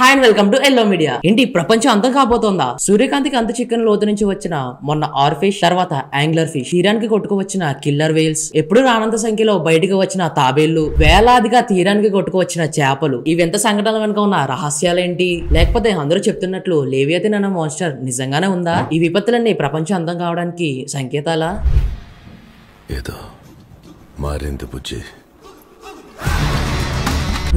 Hi and welcome to yellow media. ఏంటి ప్రపంచం అంతం కాబోతోందా? సూర్యకాంతికి అంత చిక్కని లోతు నుంచి వచ్చిన మొన్న ఆర్ ఫిష్, తర్వాత యాంగ్లర్ ఫిష్, తీరానికి కొట్టుకు వచ్చిన కిల్లర్ వేల్స్, ఎప్పుడు రానంత సంఖ్యలో బయటకు వచ్చిన తాబేళ్లు, వేలాదిగా తీరానికి కొట్టుకు వచ్చిన చేపలు, ఈ వింత సంఘటనల వెనుక ఉన్న రహస్యాలేంటి? లేకపోతే అందరూ చెప్తున్నట్లు లేవియతిన్ అన్న మాన్స్టర్ నిజంగానే ఉందా? ఈ విపత్తులన్నీ ప్రపంచం అంతం కావడానికి సంకేతాలా? ఏదో మారింది బుజ్జి.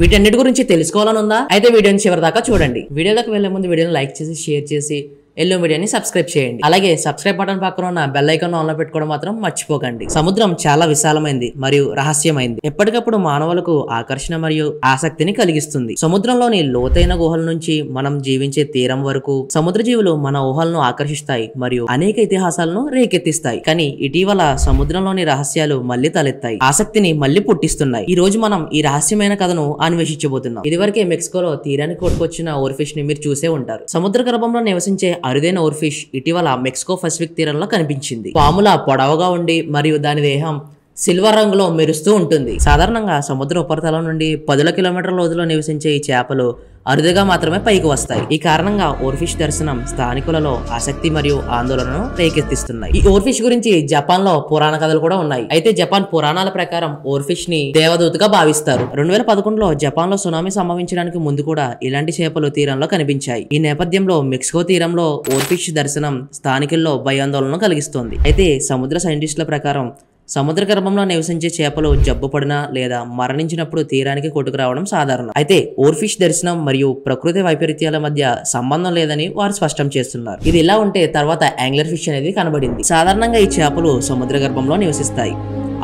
వీటన్నిటి గురించి తెలుసుకోవాలని ఉందా? అయితే వీడియోని చివరి దాకా చూడండి. వీడియోలోకి వెళ్లే ముందు వీడియోని లైక్ చేసి, షేర్ చేసి ఎల్లో మీడియాని సబ్స్క్రైబ్ చేయండి. అలాగే సబ్స్క్రైబ్ బటన్ పక్కన ఉన్న బెల్ ఐకాన్ ఆన్ లో పెట్టుకోవడం మాత్రం మర్చిపోకండి. సముద్రం చాలా విశాలమైంది మరియు రహస్యమైంది. ఎప్పటికప్పుడు మానవులకు ఆకర్షణ మరియు ఆసక్తిని కలిగిస్తుంది. సముద్రంలోని లోతైన గుహల నుంచి మనం జీవించే తీరం వరకు సముద్ర జీవులు మన ఊహలను ఆకర్షిస్తాయి మరియు అనేక ఇతిహాసాలను రేకెత్తిస్తాయి. కానీ ఇటీవల సముద్రంలోని రహస్యాలు మళ్లీ తలెత్తాయి, ఆసక్తిని మళ్లీ పుట్టిస్తున్నాయి. ఈ రోజు మనం ఈ రహస్యమైన కథను అన్వేషించబోతున్నాం. ఇదివరకే మెక్సికోలో తీరానికి కొట్టుకొచ్చిన ఓర్ ఫిష్ ని మీరు చూసే ఉంటారు. సముద్ర గర్భంలో నివసించే అరుదైన ఓర్ ఫిష్ ఇటీవల మెక్సికో పసిఫిక్ తీరంలో కనిపించింది. పాముల పొడవుగా ఉండి మరియు దాని దేహం సిల్వర్ రంగులో మెరుస్తూ ఉంటుంది. సాధారణంగా సముద్ర ఉపరితలం నుండి 10 కిలోమీటర్ల లోతులో నివసించే ఈ చేపలు అరుదుగా మాత్రమే పైకి వస్తాయి. ఈ కారణంగా ఓర్ఫిష్ దర్శనం స్థానికులలో ఆసక్తి మరియు ఆందోళనను రేకెత్తిస్తున్నాయి. ఈ ఓర్ఫిష్ గురించి జపాన్ లో పురాణ కథలు కూడా ఉన్నాయి. అయితే జపాన్ పురాణాల ప్రకారం ఓర్ఫిష్ ని దేవదూతగా భావిస్తారు. 2011లో జపాన్ లో సునామీ సంభవించడానికి ముందు కూడా ఇలాంటి చేపలు తీరంలో కనిపించాయి. ఈ నేపథ్యంలో మెక్సికో తీరంలో ఓర్ఫిష్ దర్శనం స్థానికుల్లో భయాందోళన కలిగిస్తోంది. అయితే సముద్ర సైంటిస్టుల ప్రకారం సముద్ర గర్భంలో నివసించే చేపలు జబ్బు పడినా లేదా మరణించినప్పుడు తీరానికి కొట్టుకురావడం సాధారణం. అయితే ఓర్ఫిష్ దర్శనం మరియు ప్రకృతి వైపరీత్యాల మధ్య సంబంధం లేదని వారు స్పష్టం చేస్తున్నారు. ఇది ఇలా ఉంటే తర్వాత యాంగ్లర్ ఫిష్ అనేది కనబడింది. సాధారణంగా ఈ చేపలు సముద్ర గర్భంలో నివసిస్తాయి,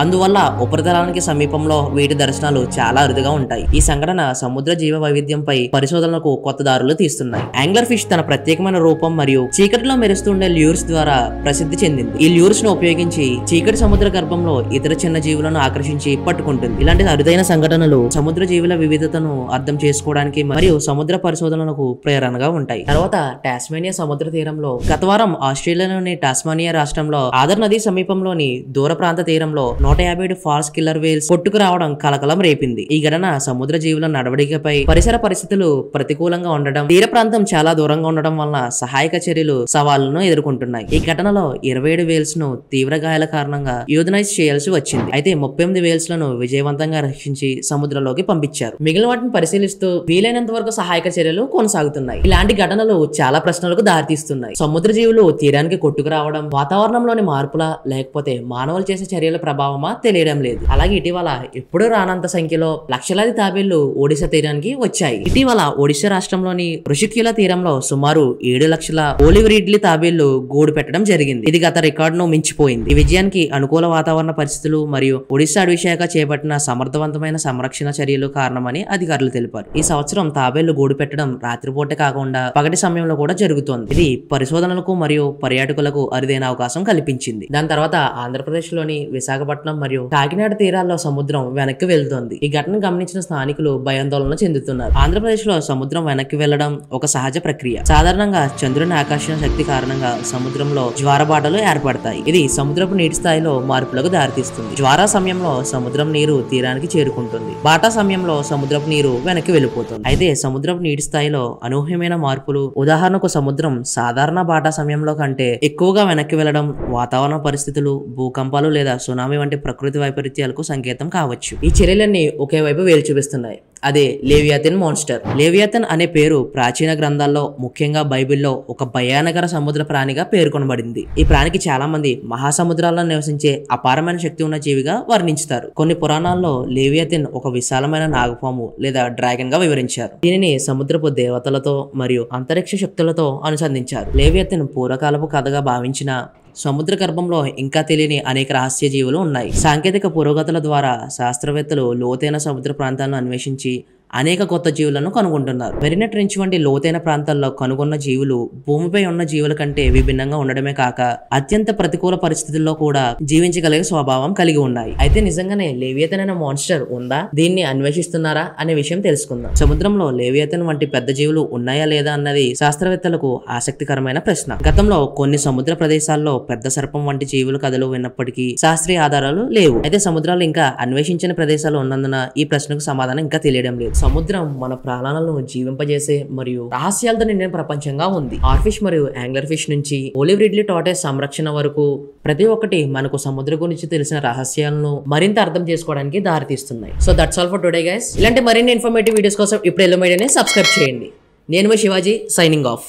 అందువల్ల ఉపరితలానికి సమీపంలో వీటి దర్శనాలు చాలా అరుదుగా ఉంటాయి. ఈ సంఘటన సముద్ర జీవ వైవిధ్యంపై పరిశోధనలకు కొత్త దారులు తీస్తున్నాయి. యాంగ్లర్ ఫిష్ తన ప్రత్యేకమైన రూపం మరియు చీకటిలో మెరుస్తుండే ల్యూర్స్ ద్వారా ప్రసిద్ధి చెందింది. ఈ ల్యూర్స్ ను ఉపయోగించి చీకటి సముద్ర గర్భంలో ఇతర చిన్న జీవులను ఆకర్షించి పట్టుకుంటుంది. ఇలాంటి అరుదైన సంఘటనలు సముద్ర జీవుల వివిధతను అర్థం చేసుకోవడానికి మరియు సముద్ర పరిశోధనలకు ప్రేరణగా ఉంటాయి. తర్వాత టాస్మానియా సముద్ర తీరంలో గత వారం ఆస్ట్రేలియాలోని టాస్మానియా రాష్ట్రంలో ఆదర్ నది సమీపంలోని దూర ప్రాంత తీరంలో 157 ఫాల్స్ కిల్లర్ వేల్స్ కొట్టుకు రావడం కలకలం రేపింది. ఈ ఘటన సముద్ర జీవుల నడవడికపై పరిసర పరిస్థితులు ప్రతికూలంగా ఉండడం, తీర ప్రాంతం చాలా దూరంగా ఉండడం వలన సహాయక చర్యలు సవాళ్లను ఎదుర్కొంటున్నాయి. ఈ ఘటనలో 27 వేల్స్ ను తీవ్ర గాయాల కారణంగా యూథనైజ్ చేయాల్సి వచ్చింది. అయితే 38 వేల్స్ లను విజయవంతంగా రక్షించి సముద్రంలోకి పంపించారు. మిగిలిన వాటిని పరిశీలిస్తూ వీలైనంత వరకు సహాయక చర్యలు కొనసాగుతున్నాయి. ఇలాంటి ఘటనలు చాలా ప్రశ్నలకు దారితీస్తున్నాయి. సముద్ర జీవులు తీరానికి కొట్టుకు రావడం వాతావరణంలోని మార్పుల లేకపోతే మానవులు చేసే చర్యల ప్రభావమా తెలియడం లేదు. అలాగే ఇటీవల ఎప్పుడూ రానంత సంఖ్యలో లక్షలాది తాబేళ్లు ఒడిశా తీరానికి వచ్చాయి. ఇటీవల ఒడిశా రాష్ట్రంలోని ఋషిక్యుల తీరంలో సుమారు 7 లక్షల ఓలివ్ రిడ్లీ తాబేళ్లు గూడు పెట్టడం జరిగింది. ఇది గత రికార్డును మించిపోయింది. ఈ విజయానికి అనుకూల వాతావరణ పరిస్థితులు మరియు ఒడిశా అటవీ శాఖ చేపట్టిన సమర్థవంతమైన సంరక్షణ చర్యలు కారణమని అధికారులు తెలిపారు. ఈ సంవత్సరం తాబేళ్లు గూడు పెట్టడం రాత్రిపూట కాకుండా పగటి సమయంలో కూడా జరుగుతోంది. ఇది పరిశోధనలకు మరియు పర్యాటకులకు అరుదైన అవకాశం కల్పించింది. దాని తర్వాత ఆంధ్రప్రదేశ్ లోని విశాఖపట్నం మరియు కాకినాడ తీరాల్లో సముద్రం వెనక్కి వెళ్తోంది. ఈ ఘటనను గమనించిన స్థానికులు భయాందోళన చెందుతున్నారు. ఆంధ్రప్రదేశ్ లో సముద్రం వెనక్కి వెళ్లడం ఒక సహజ ప్రక్రియ. సాధారణంగా చంద్రుని ఆకర్షణ శక్తి కారణంగా సముద్రంలో జ్వారబాటలు ఏర్పడతాయి. ఇది సముద్రపు నీటి స్థాయిలో మార్పులకు దారితీస్తుంది. జ్వార సమయంలో సముద్రం నీరు తీరానికి చేరుకుంటుంది, బాటా సమయంలో సముద్రపు నీరు వెనక్కి వెళ్ళిపోతుంది. అయితే సముద్రపు నీటి స్థాయిలో అనూహ్యమైన మార్పులు, ఉదాహరణకు సముద్రం సాధారణ బాటా సమయంలో కంటే ఎక్కువగా వెనక్కి వెళ్లడం వాతావరణ పరిస్థితులు, భూకంపాలు లేదా సునామీ వంటి ప్రకృతి వైపరీత్యాలకు సంకేతం కావచ్చు. ఈ చర్యలన్నీ ఒకే వైపు వేలు చూపిస్తున్నాయి. అదే లేవియాతిన్ మాన్స్టర్. లేవియాతిన్ అనే పేరు ప్రాచీన గ్రంథాల్లో ముఖ్యంగా బైబిల్లో ఒక భయానకర సముద్ర ప్రాణిగా పేర్కొనబడింది. ఈ ప్రాణికి చాలా మంది మహాసముద్రాల్లో నివసించే అపారమైన శక్తి ఉన్న జీవిగా వర్ణించుతారు. కొన్ని పురాణాల్లో లేవియాతిన్ ఒక విశాలమైన నాగపాము లేదా డ్రాగన్ గా వివరించారు. దీనిని సముద్రపు దేవతలతో మరియు అంతరిక్ష శక్తులతో అనుసంధించారు. లేవియాతిన్ పూర్వకాలపు కథగా భావించిన సముద్ర గర్భంలో ఇంకా తెలియని అనేక రహస్య జీవులు ఉన్నాయి. సాంకేతిక పురోగతుల ద్వారా శాస్త్రవేత్తలు లోతైన సముద్ర ప్రాంతాలను అన్వేషించి అనేక కొత్త జీవులను కనుగొంటున్నారు. మెరీనా ట్రెంచ్ వంటి లోతైన ప్రాంతాల్లో కనుగొన్న జీవులు భూమిపై ఉన్న జీవుల కంటే విభిన్నంగా ఉండడమే కాక అత్యంత ప్రతికూల పరిస్థితుల్లో కూడా జీవించగలిగే స్వభావం కలిగి ఉన్నాయి. అయితే నిజంగానే లేవియతన్ అనే మాన్స్టర్ ఉందా? దీన్ని అన్వేషిస్తున్నారా అనే విషయం తెలుసుకుందాం. సముద్రంలో లేవియతన్ వంటి పెద్ద జీవులు ఉన్నాయా లేదా అన్నది శాస్త్రవేత్తలకు ఆసక్తికరమైన ప్రశ్న. గతంలో కొన్ని సముద్ర ప్రదేశాల్లో పెద్ద సర్పం వంటి జీవుల కథలు విన్నప్పటికీ శాస్త్రీయ ఆధారాలు లేవు. అయితే సముద్రాలు ఇంకా అన్వేషించని ప్రదేశాలు ఉన్నందున ఈ ప్రశ్నకు సమాధానం ఇంకా తెలియడం లేదు. సముద్రం మన ప్రాణాలను జీవింపజేసే మరియు రహస్యాలతో నిండిన ప్రపంచంగా ఉంది. ఆర్ఫిష్ మరియు యాంగ్లర్ ఫిష్ నుంచి ఓలివ్ రిడ్లీ టార్టాయిస్ సంరక్షణ వరకు ప్రతి ఒక్కటి మనకు సముద్రం గురించి తెలిసిన రహస్యాలను మరింత అర్థం చేసుకోవడానికి దారితీస్తున్నాయి. So that's all for today guys. ఇలాంటి మరిన్ని ఇన్ఫర్మేటివ్ వీడియోస్ కోసం ఇప్పుడు ఎల్లో మీడియాని సబ్స్క్రైబ్ చేయండి. నేను మీ శివాజీ, సైనింగ్ ఆఫ్.